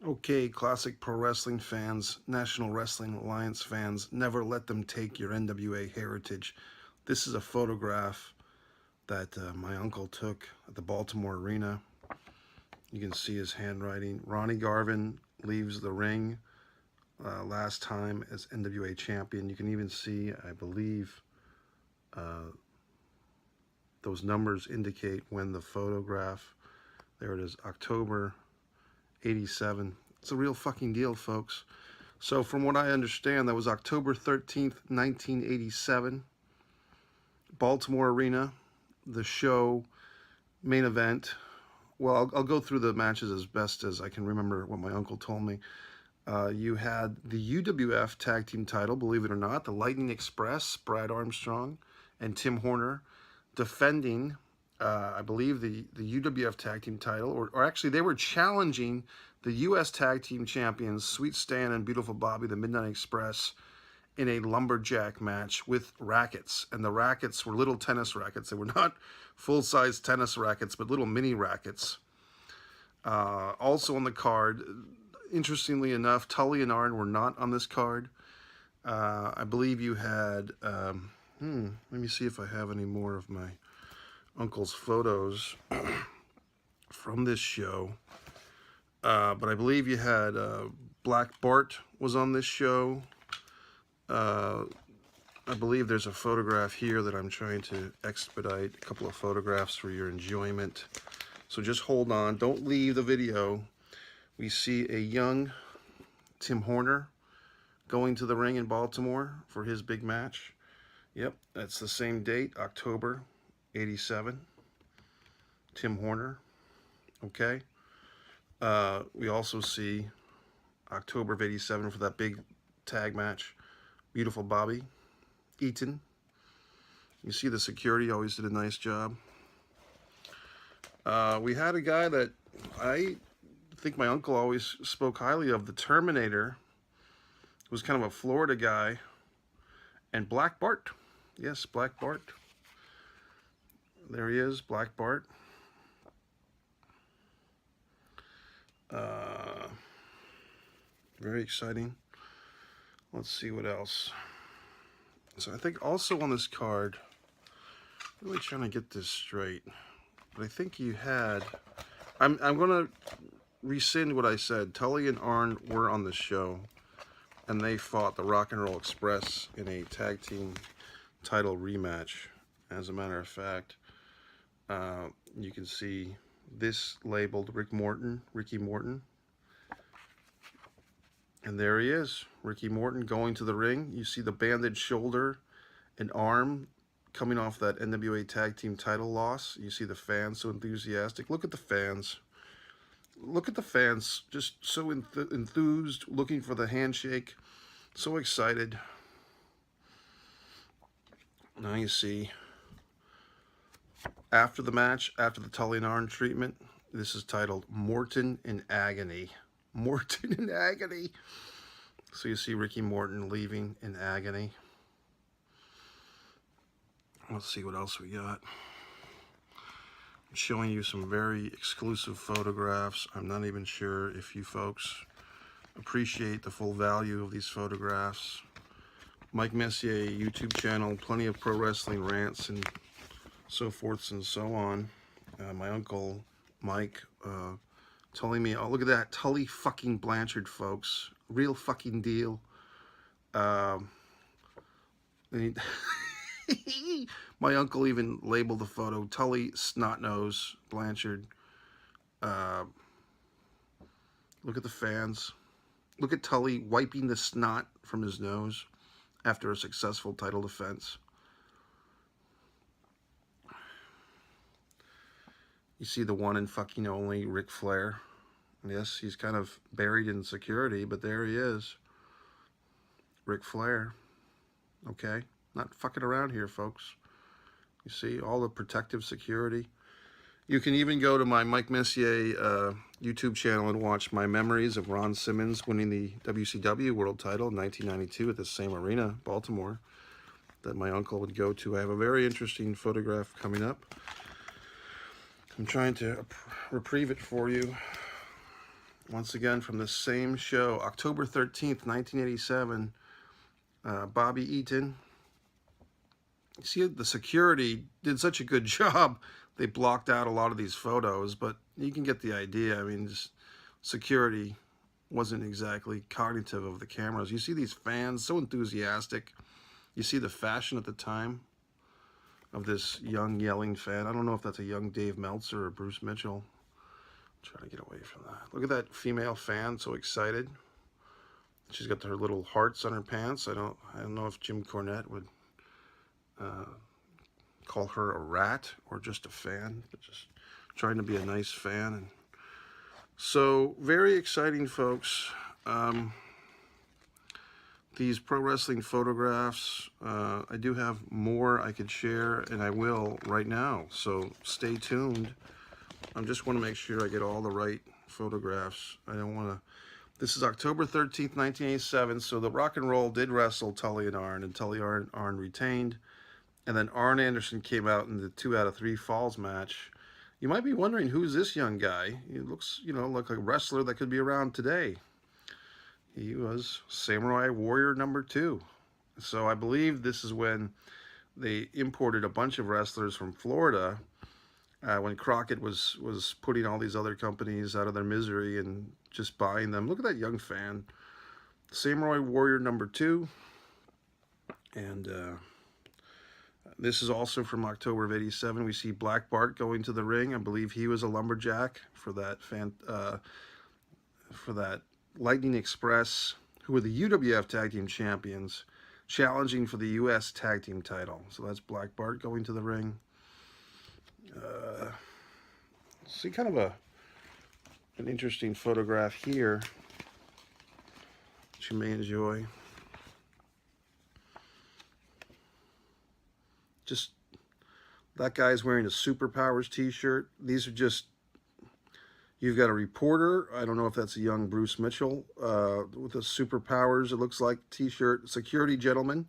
Okay, classic pro wrestling fans, National Wrestling Alliance fans, never let them take your NWA heritage. This is a photograph that my uncle took at the Baltimore Arena. You can see his handwriting. Ronnie Garvin leaves the ring last time as NWA champion. You can even see, I believe, uh, those numbers indicate when the photograph, there it is, October 87. It's a real fucking deal, folks. So from what I understand, that was October 13th, 1987, Baltimore Arena, the show main event. Well, I'll go through the matches as best as I can remember what my uncle told me. You had the UWF tag team title, believe it or not, the Lightning Express, Brad Armstrong and Tim Horner, defending, I believe, the UWF tag team title, or actually they were challenging the U.S. tag team champions, Sweet Stan and Beautiful Bobby, the Midnight Express, in a lumberjack match with rackets. And the rackets were little tennis rackets. They were not full-size tennis rackets, but little mini rackets. Also on the card, interestingly enough, Tully and Arn were not on this card. I believe you had, let me see if I have any more of my uncle's photos from this show. But I believe you had Black Bart was on this show. I believe there's a photograph here that I'm trying to expedite, a couple of photographs for your enjoyment. So just hold on, don't leave the video. We see a young Tim Horner going to the ring in Baltimore for his big match. Yep, that's the same date, October 87. Tim Horner, okay. We also see October of 87 for that big tag match. Beautiful Bobby Eaton. You see the security always did a nice job. We had a guy that I think my uncle always spoke highly of, the Terminator. He was kind of a Florida guy. And Black Bart. Yes, Black Bart. There he is, Black Bart. Very exciting. Let's see what else. So I think also on this card, really trying to get this straight, but I think you had, I'm going to rescind what I said. Tully and Arn were on the show, and they fought the Rock and Roll Express in a tag team title rematch. As a matter of fact, you can see this labeled Ricky Morton. And there he is, Ricky Morton going to the ring. You see the bandaged shoulder and arm coming off that NWA tag team title loss. You see the fans so enthusiastic. Look at the fans. Look at the fans, just so enthused, looking for the handshake, so excited. Now you see, after the match, after the Tully and Arn treatment, this is titled Morton in Agony. Morton in Agony. So you see Ricky Morton leaving in agony. Let's see what else we got. I'm showing you some very exclusive photographs. I'm not even sure if you folks appreciate the full value of these photographs. Mike Messier YouTube channel, plenty of pro wrestling rants and so forth and so on. My uncle Mike telling me, oh, look at that, Tully fucking Blanchard, folks. Real fucking deal. My uncle even labeled the photo Tully Snotnose Blanchard. Look at the fans. Look at Tully wiping the snot from his nose after a successful title defense. You see the one and fucking only Ric Flair. Yes, he's kind of buried in security, but there he is. Ric Flair. Okay? Not fucking around here, folks. You see all the protective security. You can even go to my Mike Messier YouTube channel and watch my memories of Ron Simmons winning the WCW World Title in 1992 at the same arena, Baltimore, that my uncle would go to. I have a very interesting photograph coming up. I'm trying to reprieve it for you. Once again from the same show, October 13th, 1987. Bobby Eaton. You see, the security did such a good job. They blocked out a lot of these photos, but you can get the idea. I mean, just security wasn't exactly cognitive of the cameras. You see these fans so enthusiastic. You see the fashion at the time of this young yelling fan. I don't know if that's a young Dave Meltzer or Bruce Mitchell. Try to get away from that. Look at that female fan, so excited. She's got her little hearts on her pants. I don't know if Jim Cornette would call her a rat or just a fan, but just trying to be a nice fan. And so very exciting, folks. These pro wrestling photographs, I do have more I could share, and I will right now. So stay tuned. I just want to make sure I get all the right photographs. I don't want to. This is October 13th, 1987. So the Rock and Roll did wrestle Tully and Arn, and Tully Arn retained. And then Arn Anderson came out in the 2 out of 3 falls match. You might be wondering, who's this young guy? He looks, you know, like a wrestler that could be around today. He was Samurai Warrior #2. So I believe this is when they imported a bunch of wrestlers from Florida, when Crockett was putting all these other companies out of their misery and just buying them. Look at that young fan. Samurai Warrior #2. And this is also from October of '87. We see Black Bart going to the ring. I believe he was a lumberjack for that Lightning Express, who were the UWF Tag Team Champions, challenging for the U.S. Tag Team title. So that's Black Bart going to the ring. See kind of an interesting photograph here that you may enjoy. Just that guy's wearing a Superpowers t-shirt. These are just, you've got a reporter. I don't know if that's a young Bruce Mitchell with a Superpowers, it looks like, t-shirt, security gentleman,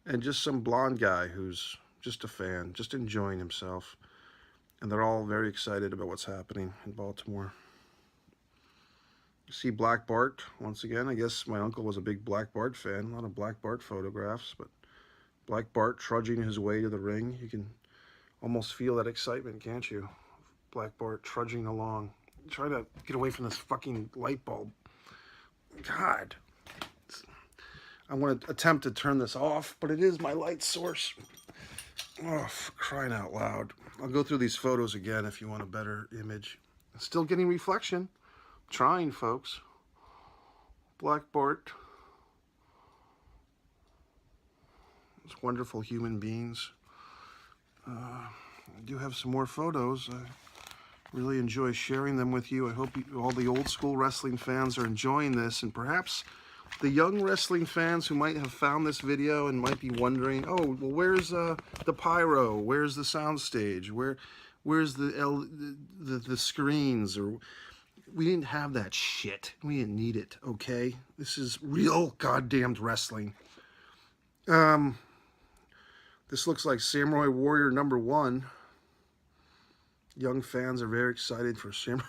and just some blonde guy who's just a fan, just enjoying himself. And they're all very excited about what's happening in Baltimore. You see Black Bart once again. I guess my uncle was a big Black Bart fan. A lot of Black Bart photographs, but Black Bart trudging his way to the ring. You can almost feel that excitement, can't you? Black Bart trudging along. Try to get away from this fucking light bulb. God. I want to attempt to turn this off, but it is my light source. Oh, for crying out loud. I'll go through these photos again if you want a better image. Still getting reflection. Trying, folks. Black Bart. These wonderful human beings. I do have some more photos. I really enjoy sharing them with you. I hope all the old school wrestling fans are enjoying this, and perhaps the young wrestling fans who might have found this video and might be wondering, oh, well, where's the pyro? Where's the sound stage? Where's the screens? Or we didn't have that shit. We didn't need it, okay? This is real goddamned wrestling. This looks like Samurai Warrior #1. Young fans are very excited for Samurai